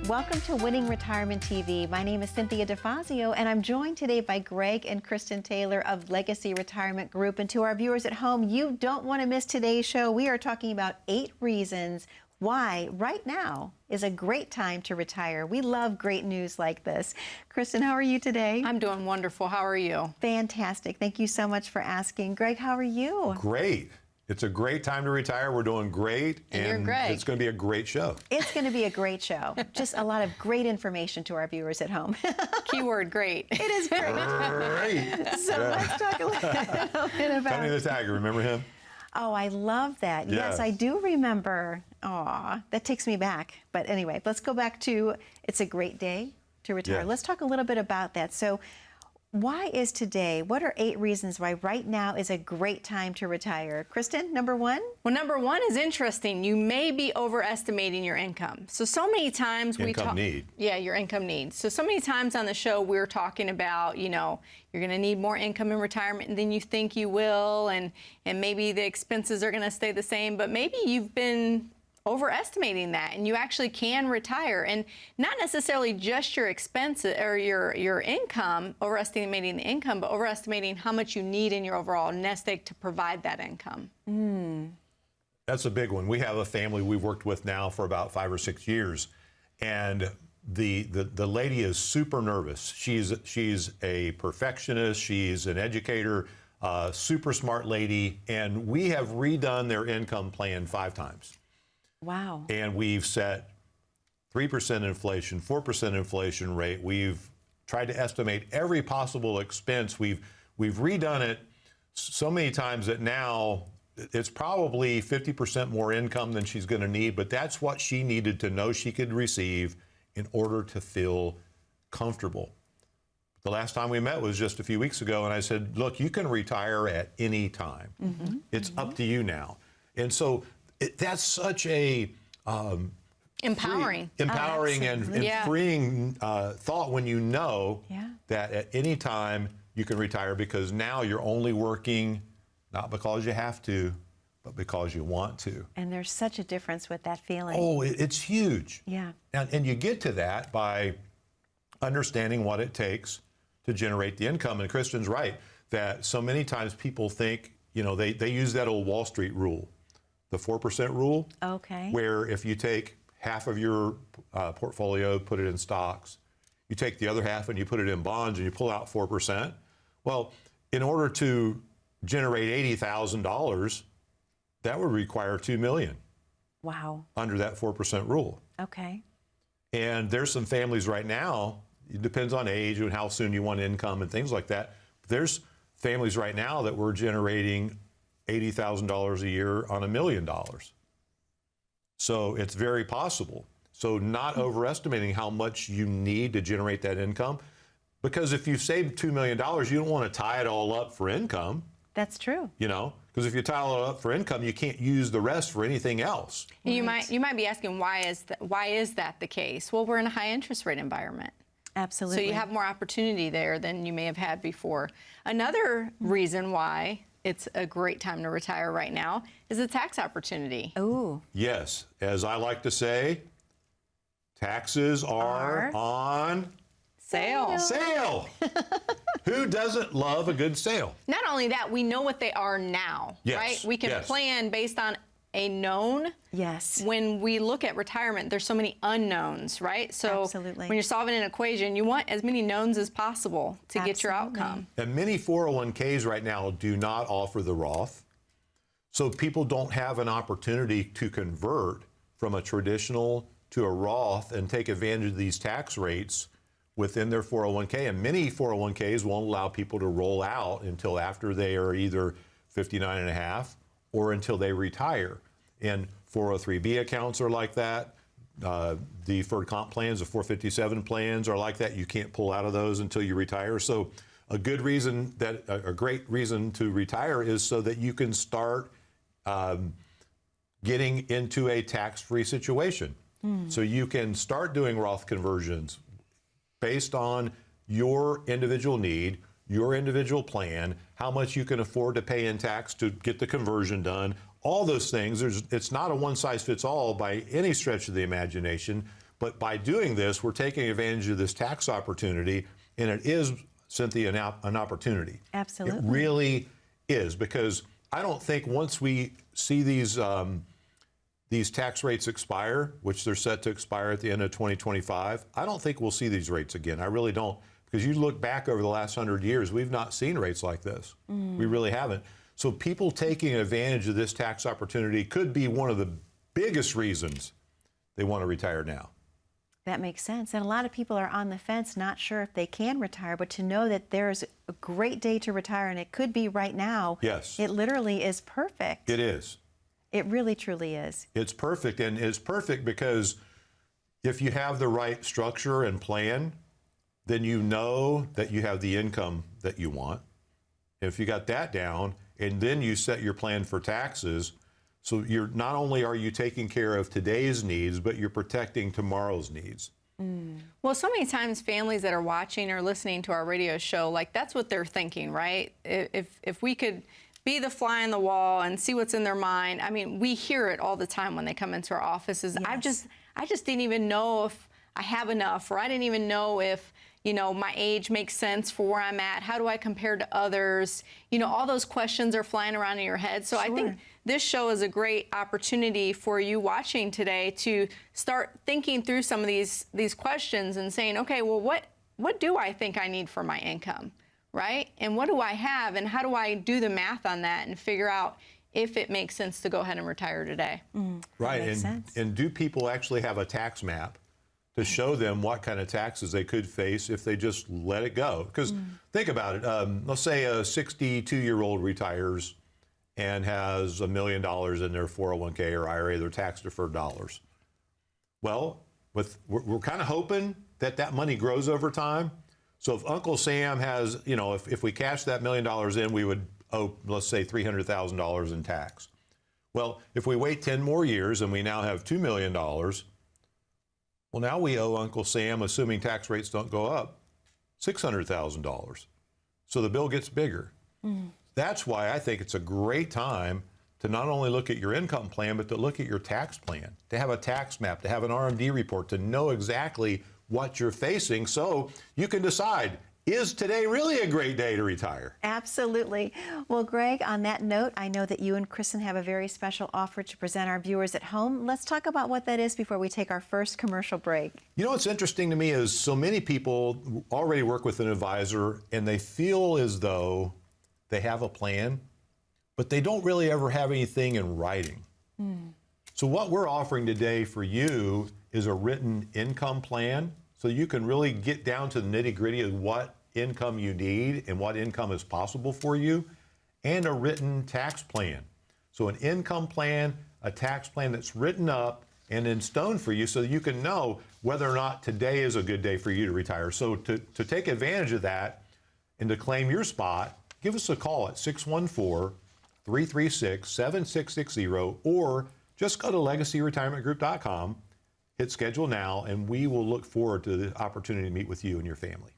Welcome to Winning Retirement TV. My name is Cynthia DeFazio, and I'm joined today by Greg and Kristen Taylor of Legacy Retirement Group. And to our viewers at home, you don't want to miss today's show. We are talking about 8 reasons why right now is a great time to retire. We love great news like this. Kristen, how are you today? I'm doing wonderful. How are you? Fantastic. Thank you so much for asking. Greg, how are you? Great. It's a great time to retire. We're doing great. And you're great. It's going to be a great show. It's going to be a great show. Just a lot of great information to our viewers at home. Keyword great. It is great. Great. So let's talk a little bit about... Tony the Tiger, remember him? Oh, I love that. Yes, I do remember. Aw, that takes me back. But anyway, let's go back to it's a great day to retire. Yes. Let's talk a little bit about that. So why is today, what are 8 reasons why right now is a great time to retire? Kristen, number 1? Well, number 1 is interesting. You may be overestimating your income. So many times we talk... need. Yeah, your income need. So many times on the show we're talking about, you know, you're going to need more income in retirement than you think you will, and maybe the expenses are going to stay the same, but maybe you've been overestimating that and you actually can retire, and not necessarily just your expenses or your income, overestimating the income, but overestimating how much you need in your overall nest egg to provide that income. That's a big one. We have a family we've worked with now for about 5 or 6 years, and the lady is super nervous. She's a perfectionist. She's an educator, super smart lady, and we have redone their income plan 5 times. Wow. And we've set 3% inflation, 4% inflation rate. We've tried to estimate every possible expense. We've redone it so many times that now it's probably 50% more income than she's going to need, but that's what she needed to know she could receive in order to feel comfortable. The last time we met was just a few weeks ago, and I said, look, you can retire at any time. It's up to you now. And so that's such a Empowering. empowering and freeing thought when you know that at any time you can retire, because now you're only working not because you have to, but because you want to. And there's such a difference with that feeling. Oh, it's huge. Yeah. And you get to that by understanding what it takes to generate the income. And Kristen's right that so many times people think, you know, they use that old Wall Street rule, the 4% rule. Okay. Where if you take half of your portfolio, put it in stocks, you take the other half and you put it in bonds and you pull out 4%. Well, in order to generate $80,000, that would require $2 million. Wow. Under that 4% rule. Okay. And there's some families right now, it depends on age and how soon you want income and things like that. There's families right now that we're generating $80,000 a year on $1 million. So it's very possible. So not overestimating how much you need to generate that income, because if you save $2 million, you don't want to tie it all up for income. That's true. You know, because if you tie it all up for income, you can't use the rest for anything else. You might be asking, why is that the case? Well, we're in a high interest rate environment. Absolutely. So you have more opportunity there than you may have had before. Another reason why it's a great time to retire right now is a tax opportunity. Ooh. Yes, as I like to say, taxes are on sale. Sale. Who doesn't love a good sale? Not only that, we know what they are now, right? We can plan based on a known. Yes. When we look at retirement, there's so many unknowns, right? So when you're solving an equation, you want as many knowns as possible to get your outcome. And many 401ks right now do not offer the Roth. So people don't have an opportunity to convert from a traditional to a Roth and take advantage of these tax rates within their 401k. And many 401ks won't allow people to roll out until after they are either 59 and a half or until they retire. And 403B accounts are like that. The deferred comp plans, the 457 plans are like that. You can't pull out of those until you retire. So a good reason that a great reason to retire is so that you can start getting into a tax-free situation. So you can start doing Roth conversions based on your individual need, your individual plan, how much you can afford to pay in tax to get the conversion done, all those things. It's not a one-size-fits-all by any stretch of the imagination, But by doing this, we're taking advantage of this tax opportunity, and it is, Cynthia, an opportunity. Absolutely. It really is, because I don't think once we see these tax rates expire, which they're set to expire at the end of 2025, I don't think we'll see these rates again. I really don't. Because you look back over the last 100 years, we've not seen rates like this. We really haven't. So people taking advantage of this tax opportunity could be one of the biggest reasons they want to retire now. That makes sense. And a lot of people are on the fence, not sure if they can retire, but to know that there's a great day to retire, and it could be right now. Yes. It literally is perfect. It is. It really, truly is. It's perfect. And it's perfect because if you have the right structure and plan, then you know that you have the income that you want. If you got that down, and then you set your plan for taxes, so you're not only are you taking care of today's needs, but you're protecting tomorrow's needs. Well, so many times families that are watching or listening to our radio show, like that's what they're thinking, right? If we could be the fly on the wall and see what's in their mind. I mean, we hear it all the time when they come into our offices. Yes. I just didn't even know if I have enough, or I didn't even know if, you know, my age makes sense for where I'm at. How do I compare to others? You know, all those questions are flying around in your head. So I think this show is a great opportunity for you watching today to start thinking through some of these questions and saying, okay, well, what do I think I need for my income, right? And what do I have, and how do I do the math on that and figure out if it makes sense to go ahead and retire today? Right. makes sense. And do people actually have a tax map to show them what kind of taxes they could face if they just let it go? Because think about it. Let's say a 62-year-old retires and has $1 million in their 401k or IRA, their tax-deferred dollars. Well, we're kind of hoping that that money grows over time. So if Uncle Sam has, you know, if we cash that $1 million in, we would owe, let's say, $300,000 in tax. Well, if we wait 10 more years and we now have $2 million, well, now we owe Uncle Sam, assuming tax rates don't go up, $600,000. So the bill gets bigger. That's why I think it's a great time to not only look at your income plan, but to look at your tax plan, to have a tax map, to have an RMD report, to know exactly what you're facing so you can decide, is today really a great day to retire? Absolutely. Well, Greg, on that note, I know that you and Kristen have a very special offer to present our viewers at home. Let's talk about what that is before we take our first commercial break. You know what's interesting to me is so many people already work with an advisor and they feel as though they have a plan, but they don't really ever have anything in writing. So what we're offering today for you is a written income plan, so you can really get down to the nitty-gritty of what income you need and what income is possible for you, and a written tax plan. So an income plan, a tax plan that's written up and in stone for you so you can know whether or not today is a good day for you to retire. So to take advantage of that and to claim your spot, give us a call at 614-336-7660, or just go to legacyretirementgroup.com, hit schedule now, and we will look forward to the opportunity to meet with you and your family.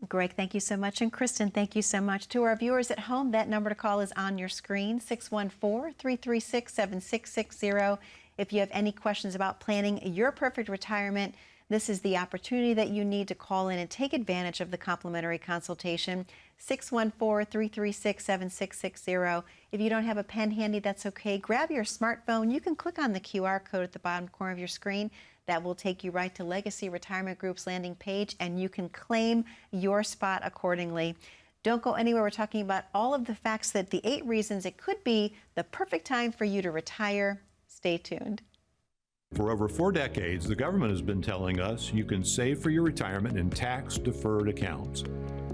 Greg, thank you so much. And Kristen, thank you so much. To our viewers at home, that number to call is on your screen, 614-336-7660. If you have any questions about planning your perfect retirement, this is the opportunity that you need to call in and take advantage of the complimentary consultation, 614-336-7660. If you don't have a pen handy, that's okay. Grab your smartphone. You can click on the QR code at the bottom corner of your screen. That will take you right to Legacy Retirement Group's landing page, and you can claim your spot accordingly. Don't go anywhere. We're talking about all of the facts, that the 8 reasons it could be the perfect time for you to retire. Stay tuned. For over 4 decades, the government has been telling us you can save for your retirement in tax-deferred accounts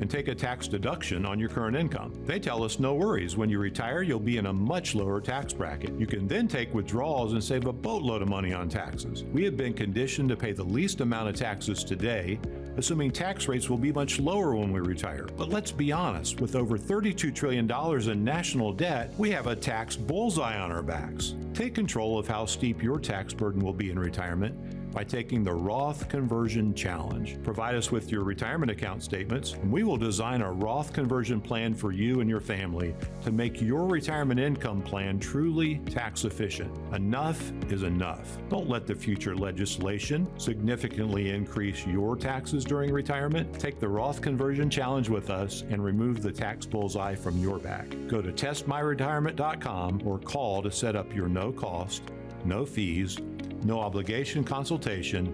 and take a tax deduction on your current income. They tell us no worries. When you retire, you'll be in a much lower tax bracket. You can then take withdrawals and save a boatload of money on taxes. We have been conditioned to pay the least amount of taxes today, assuming tax rates will be much lower when we retire. But let's be honest, with over $32 trillion in national debt, we have a tax bullseye on our backs. Take control of how steep your tax burden will be in retirement. by taking the Roth Conversion Challenge. Provide us with your retirement account statements, and we will design a Roth conversion plan for you and your family to make your retirement income plan truly tax efficient. Enough is enough. Don't let the future legislation significantly increase your taxes during retirement. Take the Roth Conversion Challenge with us and remove the tax bullseye from your back. Go to testmyretirement.com or call to set up your no cost, no fees, no obligation consultation.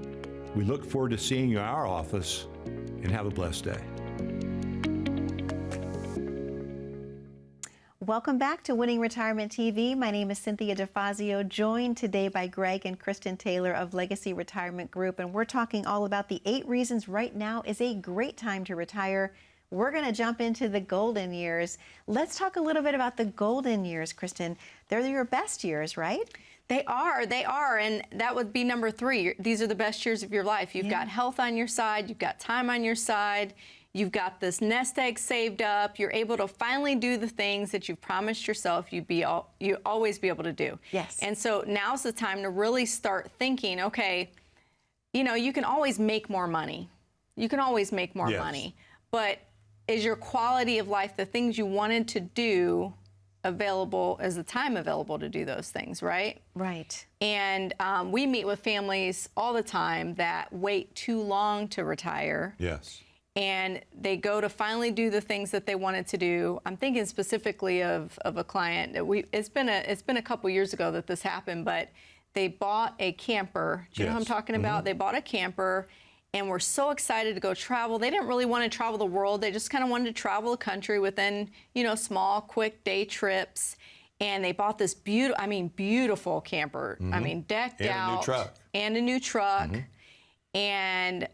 We look forward to seeing you at our office, and have a blessed day. Welcome back to Winning Retirement TV. My name is Cynthia DeFazio, joined today by Greg and Kristen Taylor of Legacy Retirement Group, and we're talking all about the 8 reasons right now is a great time to retire. We're going to jump into the golden years. Let's talk a little bit about the golden years, Kristen. They're your best years, right? They are, and that would be number 3. These are the best years of your life. You've got health on your side, you've got time on your side, you've got this nest egg saved up, you're able to finally do the things that you've promised yourself you always be able to do. Yes. And so now's the time to really start thinking, okay, you know, you can always make more money. You can always make more money, but is your quality of life, the things you wanted to do, available, is the time available to do those things, right? Right. And we meet with families all the time that wait too long to retire. Yes. And they go to finally do the things that they wanted to do. I'm thinking specifically of a client that it's been a couple years ago that this happened, but they bought a camper. Do you know what I'm talking about? They bought a camper and were so excited to go travel. They didn't really want to travel the world. They just kind of wanted to travel the country within, you know, small, quick day trips. And they bought this beautiful camper. I mean, decked out. And a new truck. And a new truck. And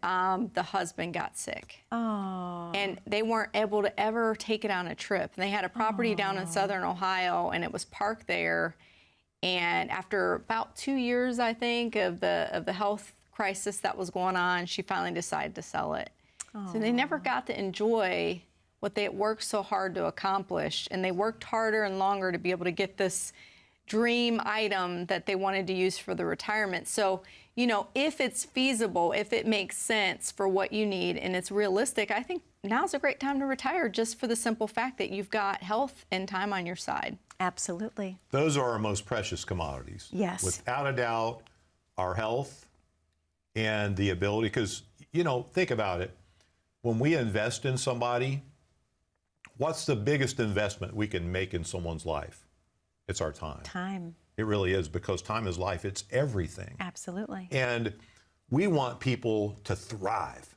the husband got sick. Oh. And they weren't able to ever take it on a trip. They had a property down in southern Ohio, and it was parked there. And after about 2 years, I think, of the health crisis that was going on, she finally decided to sell it. So they never got to enjoy what they had worked so hard to accomplish, and they worked harder and longer to be able to get this dream item that they wanted to use for the retirement. So, you know, if it's feasible, if it makes sense for what you need and it's realistic, I think now's a great time to retire, just for the simple fact that you've got health and time on your side. Absolutely. Those are our most precious commodities. Yes. Without a doubt, our health and the ability, because, you know, think about it. When we invest in somebody, what's the biggest investment we can make in someone's life? It's our time. Time. It really is, because time is life. It's everything. Absolutely. And we want people to thrive.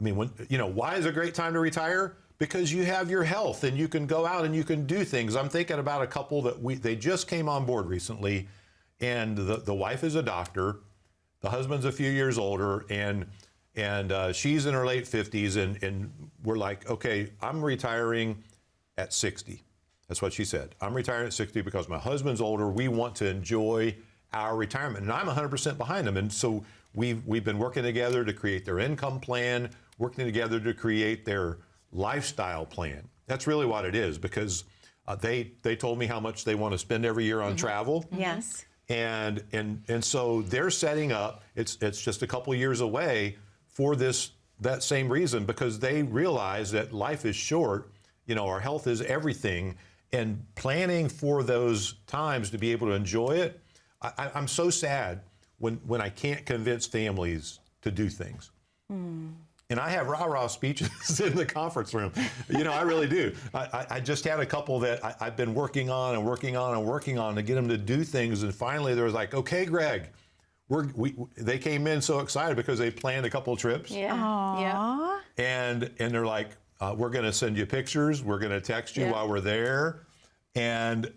I mean, why is it a great time to retire? Because you have your health and you can go out and you can do things. I'm thinking about a couple that they just came on board recently, and the wife is a doctor, the husband's a few years older, and she's in her late 50s, and we're like, okay, I'm retiring at 60. That's what she said. I'm retiring at 60 because my husband's older. We want to enjoy our retirement, and I'm 100% behind them. And so we've been working together to create their income plan, working together to create their lifestyle plan. That's really what it is, because they told me how much they want to spend every year on travel. Yes. And so they're setting up. It's just a couple years away for that same reason, because they realize that life is short. You know, our health is everything, and planning for those times to be able to enjoy it. I'm so sad when I can't convince families to do things. And I have rah-rah speeches in the conference room. You know, I really do. I just had a couple that I've been working on to get them to do things. And finally, there was like, okay, Greg, they came in so excited because they planned a couple of trips. Yeah. Aww. Yeah. And they're like, we're going to send you pictures. We're going to text you while we're there. And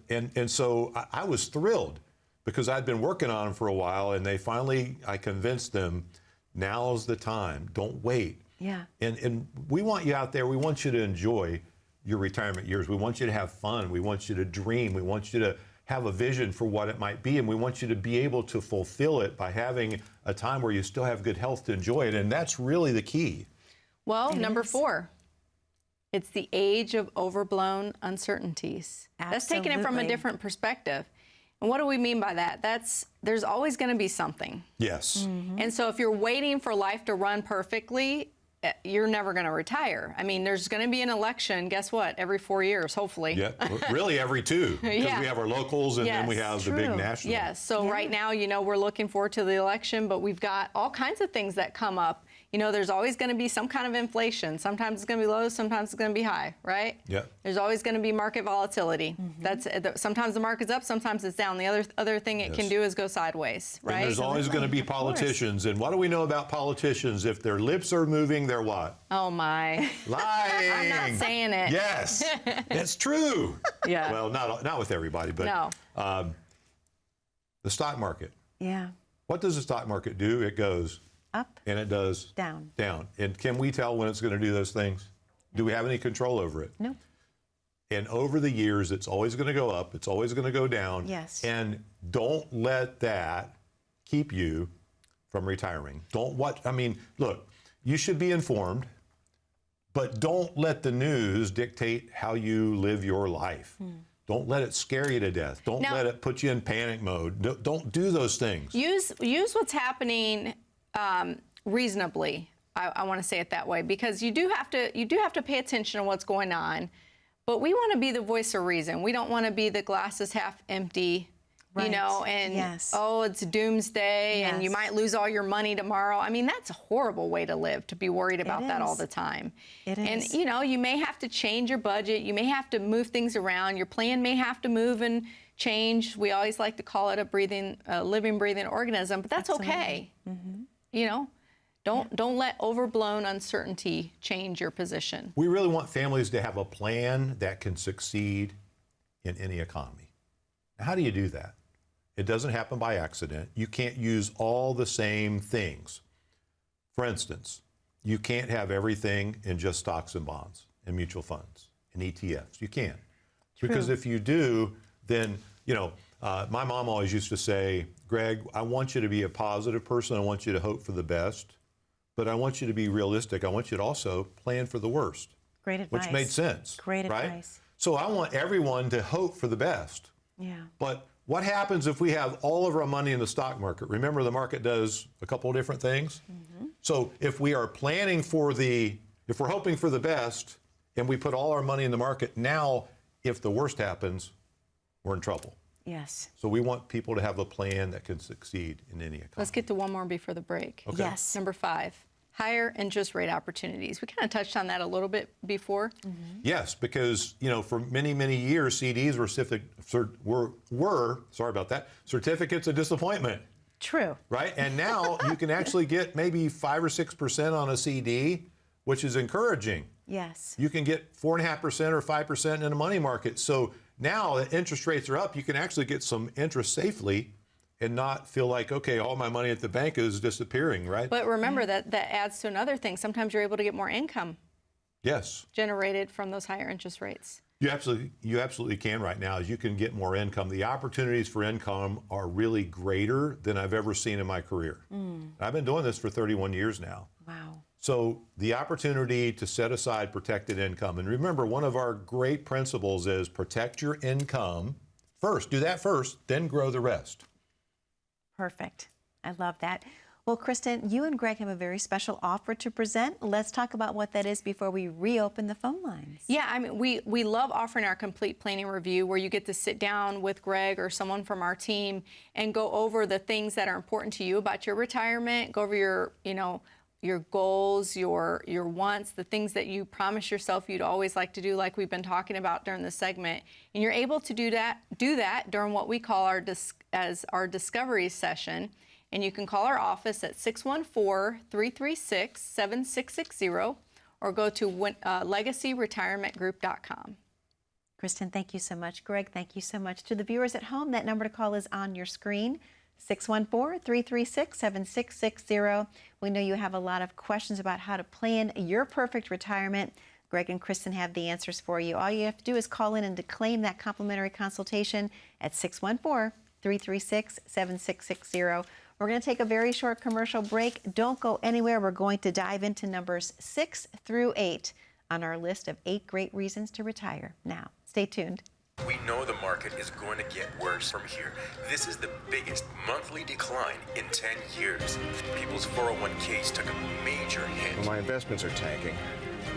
so I was thrilled, because I'd been working on them for a while, and I convinced them, now's the time. Don't wait. Yeah. And we want you out there. We want you to enjoy your retirement years. We want you to have fun. We want you to dream. We want you to have a vision for what it might be. And we want you to be able to fulfill it by having a time where you still have good health to enjoy it. And that's really the key. Well, number 4, it's the age of overblown uncertainties. That's taking it from a Absolutely. different perspective. And what do we mean by that? There's always going to be something. Yes. And so if you're waiting for life to run perfectly, you're never going to retire. I mean, there's going to be an election, guess what, every 4 years, hopefully. Yeah, really every two, because Yeah. we have our locals and then we Yes, have the big true. national. Yes, so right now, we're looking forward to the election, but we've got all kinds of things that come up. There's always going to be some kind of inflation. Sometimes it's going to be low, sometimes it's going to be high, right? Yeah. There's always going to be market volatility. Sometimes the market's up, sometimes it's down. The other thing it can Yes. do is go sideways, right? And there's always going to be politicians. And what do we know about politicians? If their lips are moving, they're what? Oh my. Lying. I'm not saying it. Yes, it's true. Yeah. Well, not with everybody, but No. The stock market. Yeah. What does the stock market do? It goes Up, and it does down. down. And can we tell when it's going to do those things? Do we have any control over it? No. And over the years, it's always going to go up. It's always going to go down. Yes. And don't let that keep you from retiring. Look, you should be informed, but don't let the news dictate how you live your life. Don't let it scare you to death. Don't Now- let it put you in panic mode. Don't do those things. Use what's happening reasonably. I want to say it that way, because you do have to pay attention to what's going on, but we want to be the voice of reason. We don't want to be the glass is half empty, Right. and Yes. oh, it's doomsday and you Yes. might lose all your money tomorrow. I mean, that's a horrible way to live, to be worried about that all is. the time. It And is. you may have to change your budget. You may have to move things around. Your plan may have to move and change. We always like to call it a living, breathing organism, but that's okay. Don't let overblown uncertainty change your position. We really want families to have a plan that can succeed in any economy. Now, how do you do that? It doesn't happen by accident. You can't use all the same things. For instance, you can't have everything in just stocks and bonds and mutual funds and ETFs. You can't. Because if you do, then, my mom always used to say, Greg, I want you to be a positive person. I want you to hope for the best. But I want you to be realistic. I want you to also plan for the worst. Great advice. Which made sense. Great right? advice. So I want everyone to hope for the best. Yeah. But what happens if we have all of our money in the stock market? Remember, the market does a couple of different things. So if we are if we're hoping for the best and we put all our money in the market, now if the worst happens, we're in trouble. Yes. So we want people to have a plan that can succeed in any economy. Let's get to one more before the break. Okay. Yes. Number 5, higher interest rate opportunities. We kind of touched on that a little bit before. Yes, because for many, many years, CDs were certificates of disappointment, True. right? And now you can actually get maybe 5 or 6% on a CD, which is encouraging. Yes. You can get 4.5% or 5% in a money market. So now that interest rates are up, you can actually get some interest safely and not feel like, okay, all my money at the bank is disappearing, right? But remember that adds to another thing. Sometimes you're able to get more income Yes. generated from those higher interest rates. You absolutely can right now, as you can get more income. The opportunities for income are really greater than I've ever seen in my career. I've been doing this for 31 years now. Wow. So the opportunity to set aside protected income, and remember, one of our great principles is protect your income first. Do that first, then grow the rest. Perfect. I love that. Well, Kristen, you and Greg have a very special offer to present. Let's talk about what that is before we reopen the phone lines. Yeah, I mean, we love offering our complete planning review, where you get to sit down with Greg or someone from our team and go over the things that are important to you about your retirement, go over your goals, your wants, the things that you promise yourself you'd always like to do, like we've been talking about during the segment. And you're able to do that during what we call our discovery session. And you can call our office at 614-336-7660 or go to legacyretirementgroup.com. Kristen, thank you so much. Greg, thank you so much. To the viewers at home, that number to call is on your screen, 614-336-7660. We know you have a lot of questions about how to plan your perfect retirement. Greg and Kristen have the answers for you. All you have to do is call in and to claim that complimentary consultation at 614-336-7660. We're going to take a very short commercial break. Don't go anywhere. We're going to dive into numbers 6 through 8 on our list of 8 great reasons to retire. Now, stay tuned. We know the market is going to get worse from here. This is the biggest monthly decline in 10 years. People's 401ks took a major hit. Well, my investments are tanking.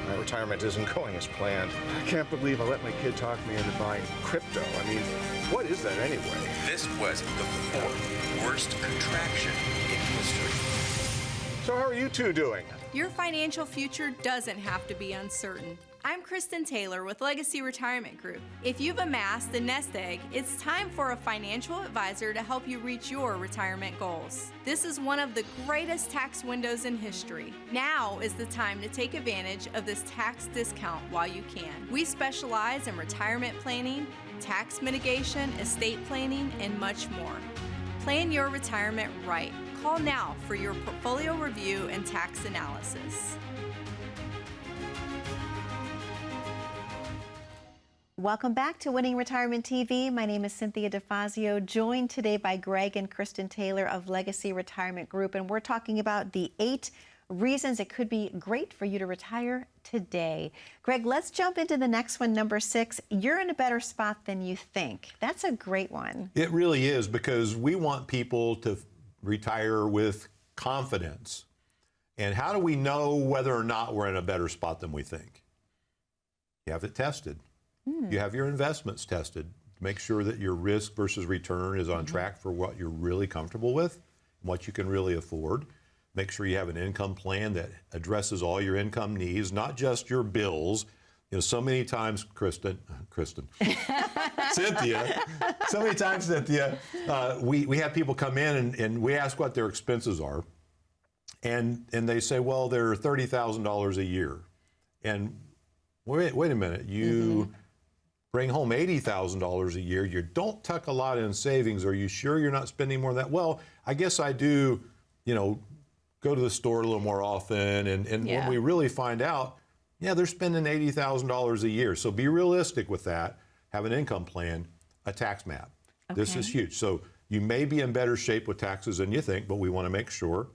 My retirement isn't going as planned. I can't believe I let my kid talk me into buying crypto. I mean, what is that anyway? This was the fourth worst contraction in history. So how are you two doing? Your financial future doesn't have to be uncertain. I'm Kristen Taylor with Legacy Retirement Group. If you've amassed the nest egg, it's time for a financial advisor to help you reach your retirement goals. This is one of the greatest tax windows in history. Now is the time to take advantage of this tax discount while you can. We specialize in retirement planning, tax mitigation, estate planning, and much more. Plan your retirement right. Call now for your portfolio review and tax analysis. Welcome back to Winning Retirement TV. My name is Cynthia DeFazio, joined today by Greg and Kristen Taylor of Legacy Retirement Group, and we're talking about the 8 reasons it could be great for you to retire today. Greg, let's jump into the next one, number 6. You're in a better spot than you think. That's a great one. It really is, because we want people to retire with confidence. And how do we know whether or not we're in a better spot than we think? You have it tested. You have your investments tested to make sure that your risk versus return is on track for what you're really comfortable with, what you can really afford. Make sure you have an income plan that addresses all your income needs, not just your bills. You know, so many times, Cynthia, we have people come in and we ask what their expenses are. And they say, well, they're $30,000 a year. And wait a minute, you bring home $80,000 a year, you don't tuck a lot in savings. Are you sure you're not spending more than that? Well, I guess I do, go to the store a little more often. And when we really find out, they're spending $80,000 a year. So be realistic with that. Have an income plan, a tax map. Okay. This is huge. So you may be in better shape with taxes than you think, but we want to make sure.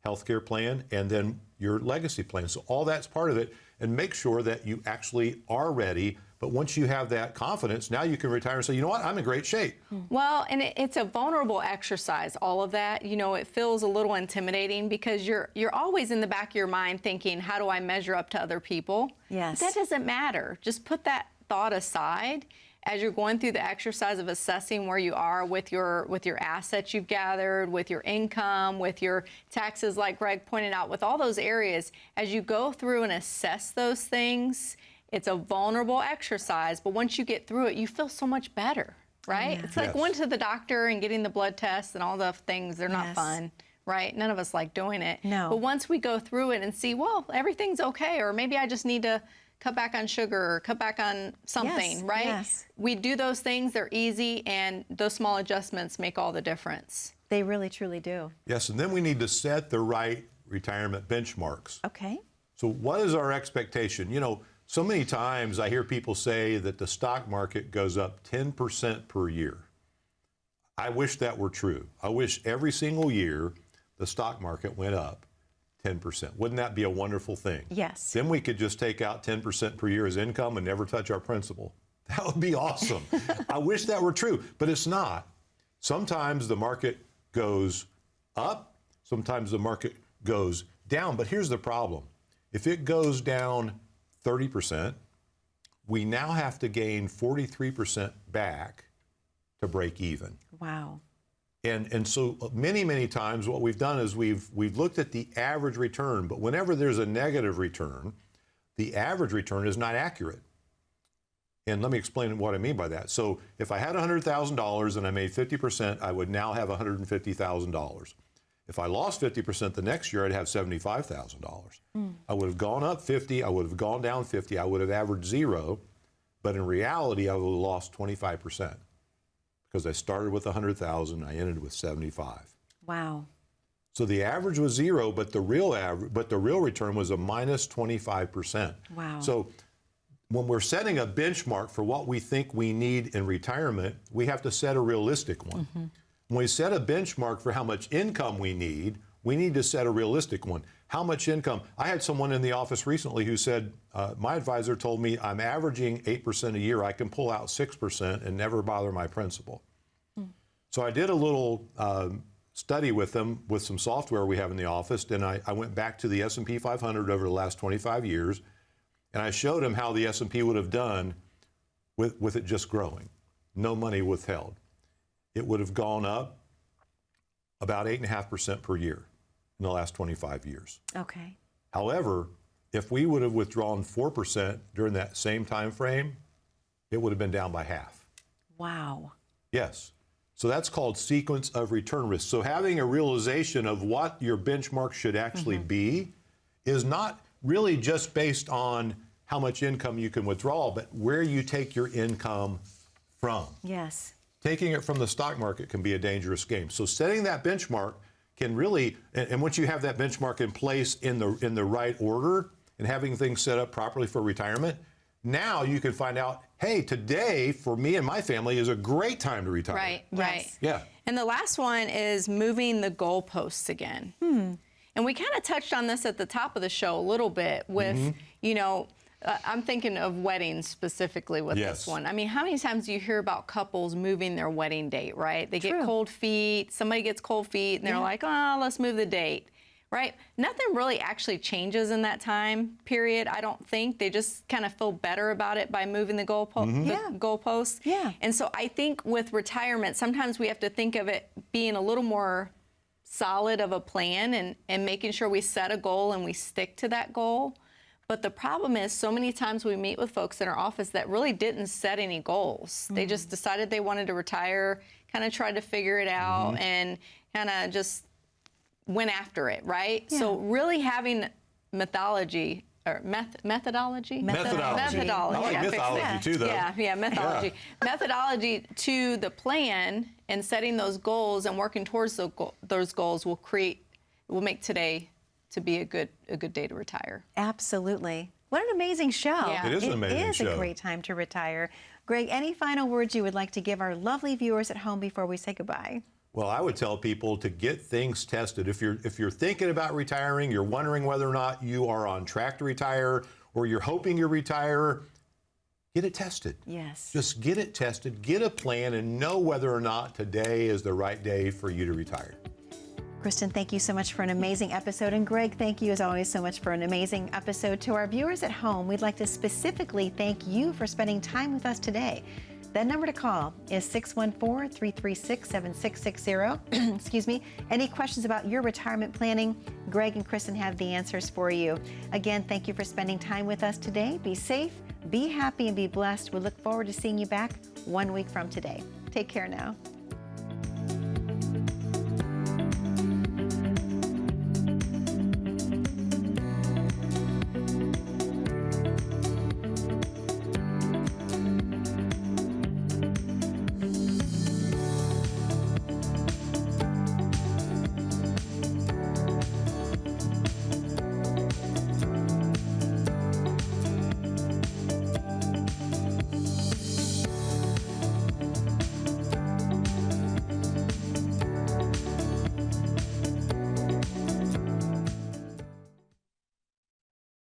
Healthcare plan, and then your legacy plan. So all that's part of it, and make sure that you actually are ready. But once you have that confidence, now you can retire and say, you know what, I'm in great shape. Well, and it's a vulnerable exercise, all of that. It feels a little intimidating because you're always in the back of your mind thinking, how do I measure up to other people? Yes. But that doesn't matter. Just put that thought aside as you're going through the exercise of assessing where you are with your assets you've gathered, with your income, with your taxes, like Greg pointed out, with all those areas. As you go through and assess those things, it's a vulnerable exercise, but once you get through it, you feel so much better, right? Yeah. It's like going to the doctor and getting the blood tests and all the things. They're not fun, right? None of us like doing it. No. But once we go through it and see, well, everything's okay, or maybe I just need to cut back on sugar or cut back on something, right? Yes. We do those things, they're easy, and those small adjustments make all the difference. They really, truly do. Yes, and then we need to set the right retirement benchmarks. Okay. So what is our expectation? So many times I hear people say that the stock market goes up 10% per year. I wish that were true. I wish every single year the stock market went up 10%. Wouldn't that be a wonderful thing? Yes. Then we could just take out 10% per year as income and never touch our principal. That would be awesome. I wish that were true, but it's not. Sometimes the market goes up, sometimes the market goes down, but here's the problem. If it goes down 30%, we now have to gain 43% back to break even. Wow. And so many times what we've done is we've looked at the average return, but whenever there's a negative return, the average return is not accurate. And let me explain what I mean by that. So if I had $100,000 and I made 50%, I would now have $150,000. If I lost 50% the next year, I'd have $75,000. I would have gone up 50, I would have gone down 50, I would have averaged 0, but in reality, I would have lost 25%. Because I started with 100,000, I ended with 75. Wow. So the average was 0, but the real return was a minus 25%. Wow. So when we're setting a benchmark for what we think we need in retirement, we have to set a realistic one. Mm-hmm. When we set a benchmark for how much income we need to set a realistic one. how much income. I had someone in the office recently who said, my advisor told me I'm averaging 8% a year. I can pull out 6% and never bother my principal. So I did a little study with them with some software we have in the office, and I went back to the S&P 500 over the last 25 years, and I showed them how the S&P would have done with it just growing, no money withheld. It would have gone up about 8.5% per year in the last 25 years. Okay. However, if we would have withdrawn 4% during that same time frame, it would have been down by half. Wow. Yes. So that's called sequence of return risk. So having a realization of what your benchmark should actually be is not really just based on how much income you can withdraw, but where you take your income from. Yes. Taking it from the stock market can be a dangerous game. So setting that benchmark can really, and once you have that benchmark in place in the right order and having things set up properly for retirement, now you can find out, hey, today for me and my family is a great time to retire. Right, Yes. right. Yeah. And the last one is moving the goalposts again. And we kind of touched on this at the top of the show a little bit with, you know, I'm thinking of weddings specifically with Yes. this one. I mean, how many times do you hear about couples moving their wedding date, right? They True. get cold feet, somebody gets cold feet, and they're like, oh, let's move the date, right? Nothing really actually changes in that time period, I don't think. They just kind of feel better about it by moving the goalposts. Yeah. And so I think with retirement, sometimes we have to think of it being a little more solid of a plan and making sure we set a goal and we stick to that goal. But the problem is so many times we meet with folks in our office that really didn't set any goals. They just decided they wanted to retire, kind of tried to figure it out and kind of just went after it, right? Yeah. So really having methodology or methodology? Methodology. Methodology. I like Yeah, fix mythology that. too, though. Yeah, methodology. Methodology to the plan and setting those goals and working towards those goals will make today to be a good day to retire. Absolutely. What an amazing show. Yeah. It is an amazing It is show. a great time to retire. Greg, any final words you would like to give our lovely viewers at home before we say goodbye? Well, I would tell people to get things tested. If you're thinking about retiring, you're wondering whether or not you are on track to retire, or you're hoping you retire, get it tested. Yes. Just get it tested, get a plan, and know whether or not today is the right day for you to retire. Kristen, thank you so much for an amazing episode. And Greg, thank you as always so much for an amazing episode. To our viewers at home, we'd like to specifically thank you for spending time with us today. That number to call is 614-336-7660. Excuse me. Any questions about your retirement planning, Greg and Kristen have the answers for you. Again, thank you for spending time with us today. Be safe, be happy, and be blessed. We look forward to seeing you back 1 week from today. Take care now.